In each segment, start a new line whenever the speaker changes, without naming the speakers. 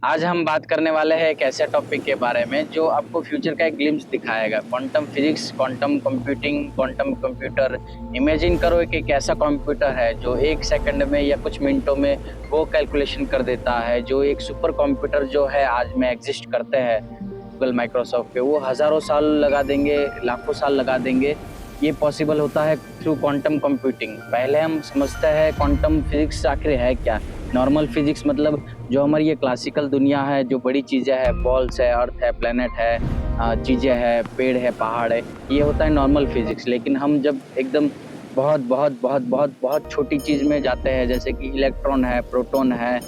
आज हम बात करने वाले हैं एक ऐसे टॉपिक के बारे में जो आपको फ्यूचर का एक ग्लिम्स दिखाएगा। Quantum physics, quantum computing, quantum computer. Imagine करो कि एक ऐसा कंप्यूटर है जो 1 सेकंड में या कुछ मिनटों में वो कैलकुलेशन कर देता है, जो एक सुपर कंप्यूटर जो है आज में एग्जिस्ट करते हैं गूगल, माइक्रोसॉफ्ट के, वो हज़ारों साल लगा देंगे, लाखों साल लगा देंगे। ये पॉसिबल होता है थ्रू क्वांटम कंप्यूटिंग। पहले हम समझते हैं क्वांटम फिजिक्स आखिर है क्या। नॉर्मल फिजिक्स मतलब जो हमारी ये क्लासिकल दुनिया है, जो बड़ी चीज़ें हैं, बॉल्स है, अर्थ है, प्लेनेट है, चीज़ें हैं, पेड़ है, पहाड़ है, ये होता है नॉर्मल फिजिक्स। लेकिन हम जब एकदम बहुत बहुत बहुत बहुत बहुत छोटी चीज़ में जाते हैं, जैसे कि इलेक्ट्रॉन है, प्रोटॉन है,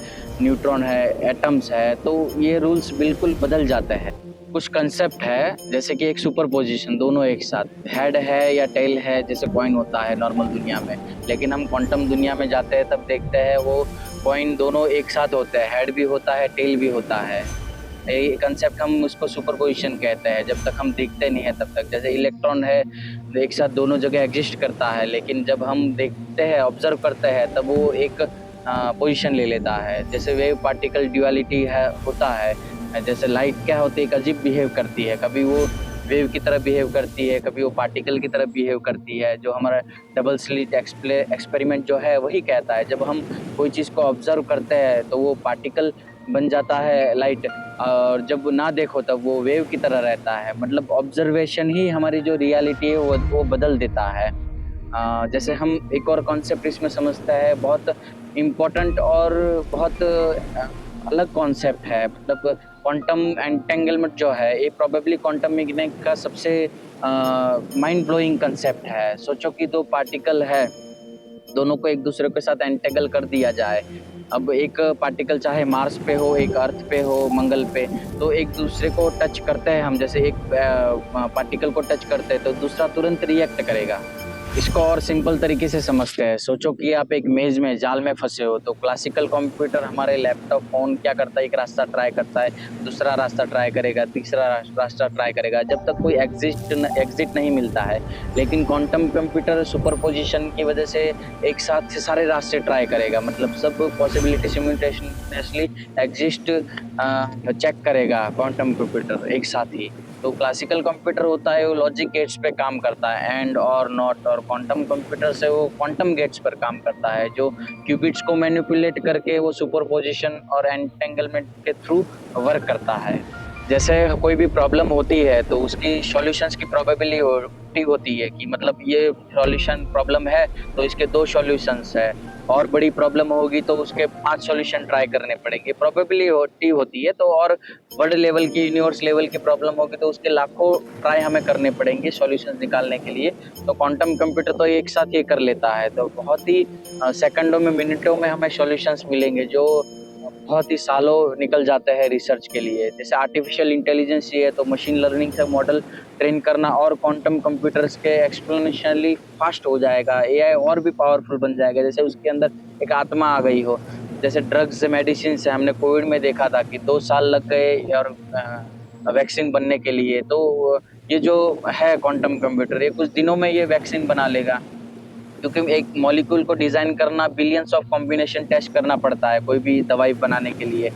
न्यूट्रॉन है, एटम्स है, तो ये रूल्स बिल्कुल बदल जाते हैं। कुछ कंसेप्ट है जैसे कि एक सुपरपोजिशन, दोनों एक साथ, हेड है या टेल है, जैसे कॉइन होता है नॉर्मल दुनिया में। लेकिन हम क्वांटम दुनिया में जाते हैं तब देखते हैं वो कॉइन दोनों एक साथ होते हैं, हेड भी होता है, टेल भी होता है। ये कंसेप्ट हम उसको सुपरपोजिशन कहते हैं, जब तक हम देखते नहीं है तब तक। जैसे इलेक्ट्रॉन है, एक साथ दोनों जगह एग्जिस्ट करता है, लेकिन जब हम देखते हैं, ऑब्जर्व करते हैं, तब वो एक पोजीशन ले लेता है। जैसे वेव पार्टिकल ड्यूअलिटी है, होता है। जैसे लाइट क्या होती है, एक अजीब बिहेव करती है, कभी वो वेव की तरह बिहेव करती है, कभी वो पार्टिकल की तरह बिहेव करती है। जो हमारा डबल स्लिट एक्सपेरिमेंट जो है वही कहता है, जब हम कोई चीज़ को ऑब्जर्व करते हैं तो वो पार्टिकल बन जाता है लाइट, और जब ना देखो तब वो वेव की तरह रहता है। मतलब ऑब्जर्वेशन ही हमारी जो रियलिटी है वो बदल देता है। जैसे हम एक और कॉन्सेप्ट इसमें समझते हैं, बहुत इम्पोर्टेंट और बहुत अलग कॉन्सेप्ट है। मतलब क्वांटम एंटेंगलमेंट जो है, ये प्रोबेबली क्वांटम मैकेनिक्स का सबसे माइंड ब्लोइंग कंसेप्ट है। सोचो कि 2 पार्टिकल है, दोनों को एक दूसरे के साथ एंटेगल कर दिया जाए। अब एक पार्टिकल चाहे मार्स पे हो, एक अर्थ पे हो, मंगल पे, तो एक दूसरे को टच करते हैं हम। जैसे एक पार्टिकल को टच करते हैं तो दूसरा तुरंत रिएक्ट करेगा। इसको और सिंपल तरीके से समझते हैं। सोचो कि आप एक मेज में, जाल में फंसे हो, तो क्लासिकल कंप्यूटर, हमारे लैपटॉप, फोन क्या करता है, एक रास्ता ट्राई करता है, दूसरा रास्ता ट्राई करेगा, तीसरा रास्ता ट्राई करेगा, जब तक कोई एग्जिट नहीं मिलता है। लेकिन क्वांटम कंप्यूटर सुपरपोजिशन की वजह से एक साथ से सारे रास्ते ट्राई करेगा। मतलब सब पॉसिबिलिटी सिमुलेटेनियसली एग्जिस्ट चेक करेगा क्वांटम कंप्यूटर एक साथ ही। तो क्लासिकल कंप्यूटर होता है वो लॉजिक गेट्स पे काम करता है, एंड और नॉट। और क्वांटम कंप्यूटर से वो क्वांटम गेट्स पर काम करता है, जो क्यूबिट्स को मैनिपुलेट करके वो सुपरपोजिशन और एंटेंगलमेंट के थ्रू वर्क करता है। जैसे कोई भी प्रॉब्लम होती है तो उसकी सॉल्यूशंस की प्रोबेबिलिटी होती है कि मतलब ये सॉल्यूशन प्रॉब्लम है तो इसके 2 सॉल्यूशंस है, और बड़ी प्रॉब्लम होगी तो उसके 5 सॉल्यूशन ट्राई करने पड़ेंगे, प्रोबेबिलिटी होती है। तो और बड़े लेवल की, यूनिवर्स लेवल की प्रॉब्लम होगी तो उसके लाखों ट्राई हमें करने पड़ेंगे सॉल्यूशंस निकालने के लिए। तो क्वांटम कंप्यूटर तो एक साथ ये कर लेता है, तो बहुत ही सेकंडों में, मिनटों में हमें सॉल्यूशंस मिलेंगे, जो बहुत ही सालों निकल जाते हैं रिसर्च के लिए। जैसे आर्टिफिशियल इंटेलिजेंस ही है, तो मशीन लर्निंग से मॉडल ट्रेन करना और क्वांटम कंप्यूटर्स के एक्सपोनेंशियली फास्ट हो जाएगा। एआई और भी पावरफुल बन जाएगा, जैसे उसके अंदर एक आत्मा आ गई हो। जैसे ड्रग्स, मेडिसिन से हमने कोविड में देखा था कि 2 साल लग गए और वैक्सीन बनने के लिए। तो ये जो है क्वांटम कंप्यूटर, ये कुछ दिनों में ये वैक्सीन बना लेगा। क्योंकि एक मॉलिक्यूल को डिज़ाइन करना, बिलियंस ऑफ कॉम्बिनेशन टेस्ट करना पड़ता है कोई भी दवाई बनाने के लिए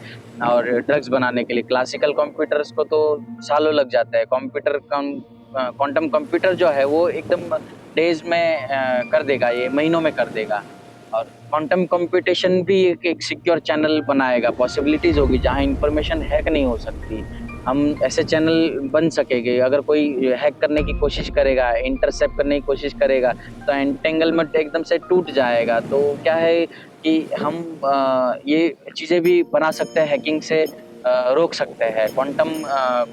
और ड्रग्स बनाने के लिए। क्लासिकल कंप्यूटर्स को तो सालों लग जाते हैं। क्वांटम कंप्यूटर जो है वो एकदम डेज में कर देगा, ये महीनों में कर देगा। और क्वांटम कंप्यूटेशन भी एक सिक्योर चैनल बनाएगा, पॉसिबिलिटीज़ होगी जहाँ इंफॉर्मेशन हैक नहीं हो सकती। हम ऐसे चैनल बन सकेंगे, अगर कोई हैक करने की कोशिश करेगा, इंटरसेप्ट करने की कोशिश करेगा, तो एंटेंगलमेंट एकदम से टूट जाएगा। तो क्या है कि हम ये चीज़ें भी बना सकते हैं, हैकिंग से रोक सकते हैं। क्वांटम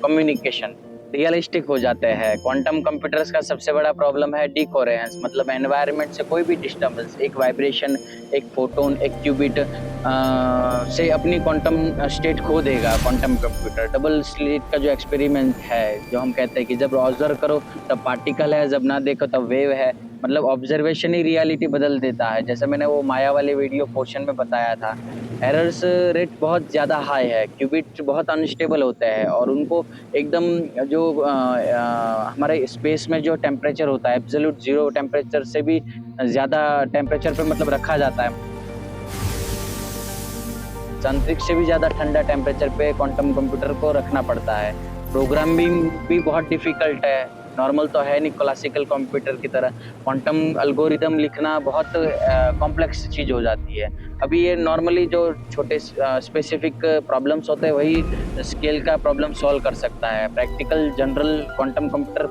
कम्युनिकेशन रियलिस्टिक हो जाते हैं। क्वांटम कंप्यूटर्स का सबसे बड़ा प्रॉब्लम है डिकोहेरेंस, मतलब एनवायरनमेंट से कोई भी डिस्टर्बेंस, एक वाइब्रेशन, एक फोटोन, एक क्यूबिट से अपनी क्वांटम स्टेट खो देगा क्वांटम कंप्यूटर। डबल स्लिट का जो एक्सपेरिमेंट है, जो हम कहते हैं कि जब ऑब्जर्व करो तब पार्टिकल है, जब ना देखो तब वेव है। मतलब ऑब्जर्वेशन ही रियलिटी बदल देता है। जैसे मैंने वो माया वाले वीडियो पोर्शन में बताया था, एरर्स रेट बहुत ज़्यादा हाई है, क्यूबिट बहुत अनस्टेबल होते हैं, और उनको एकदम जो हमारे स्पेस में जो टेम्परेचर होता है, एब्सोल्यूट ज़ीरो टेम्परेचर से भी ज़्यादा टेम्परेचर पे मतलब रखा जाता है। अंतरिक्ष से भी ज़्यादा ठंडा टेम्परेचर पे क्वांटम कंप्यूटर को रखना पड़ता है। प्रोग्रामिंग भी बहुत डिफ़िकल्ट है, नॉर्मल तो है नहीं क्लासिकल कंप्यूटर की तरह। क्वांटम एल्गोरिदम लिखना बहुत कॉम्प्लेक्स चीज़ हो जाती है। अभी ये नॉर्मली जो छोटे स्पेसिफिक प्रॉब्लम्स होते हैं वही स्केल का प्रॉब्लम सॉल्व कर सकता है। Practical general quantum computer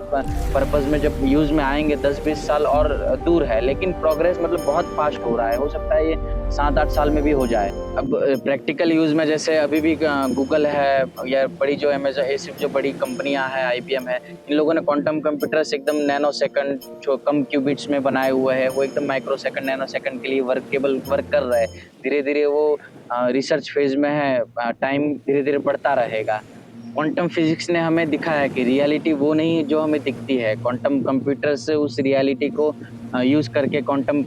purpose में जब यूज़ में आएँगे 10-20 साल और दूर है, लेकिन प्रोग्रेस मतलब बहुत फ़ास्ट हो रहा है। हो सकता है ये 7-8 साल में भी हो जाए। अब प्रैक्टिकल यूज़ में जैसे अभी भी गूगल है या बड़ी जो अमेज़न ये सिर्फ़ जो बड़ी कंपनियाँ हैं, आईबीएम है, इन लोगों ने क्वांटम कंप्यूटर्स एकदम नैनो सेकंड जो कम क्यूबिट्स में बनाए हुए हैं, वो एकदम माइक्रो सेकंड, नैनो सेकंड के लिए वर्क कर रहे हैं। धीरे-धीरे वो रिसर्च फ़ेज़ में है, टाइम धीरे-धीरे बढ़ता रहेगा। क्वांटम फिज़िक्स ने हमें दिखाया कि रियलिटी वो नहीं जो हमें दिखती है। क्वांटम कंप्यूटर्स उस रियलिटी को यूज़ करके क्वांटम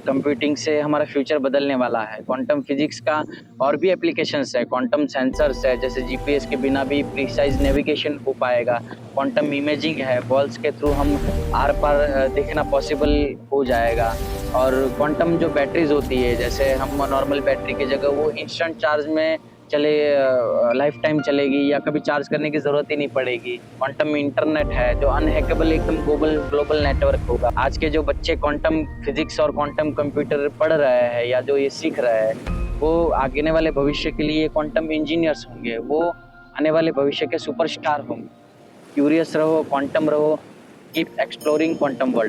कंप्यूटिंग से हमारा फ्यूचर बदलने वाला है। क्वांटम फिज़िक्स का और भी एप्लीकेशंस है, क्वांटम सेंसर्स है, जैसे जीपीएस के बिना भी प्रिसाइज़ नेविगेशन हो पाएगा। क्वांटम इमेजिंग है, बॉल्स के थ्रू हम आर-पार देखना पॉसिबल हो जाएगा। और क्वांटम जो बैटरीज़ होती है, जैसे हम नॉर्मल बैटरी की जगह वो इंस्टेंट चार्ज में चले लाइफ टाइम चलेगी या कभी चार्ज करने की ज़रूरत ही नहीं पड़ेगी। क्वांटम इंटरनेट है जो अनहैकेबल एकदम ग्लोबल नेटवर्क होगा। आज के जो बच्चे क्वांटम फिज़िक्स और क्वांटम कंप्यूटर पढ़ रहे हैं या जो ये सीख रहे हैं, वो आगे वाले भविष्य के लिए क्वांटम इंजीनियर्स होंगे। वो आने वाले भविष्य के सुपरस्टार होंगे। क्यूरियस रहो, क्वांटम रहो, कीप एक्सप्लोरिंग क्वांटम वर्ल्ड।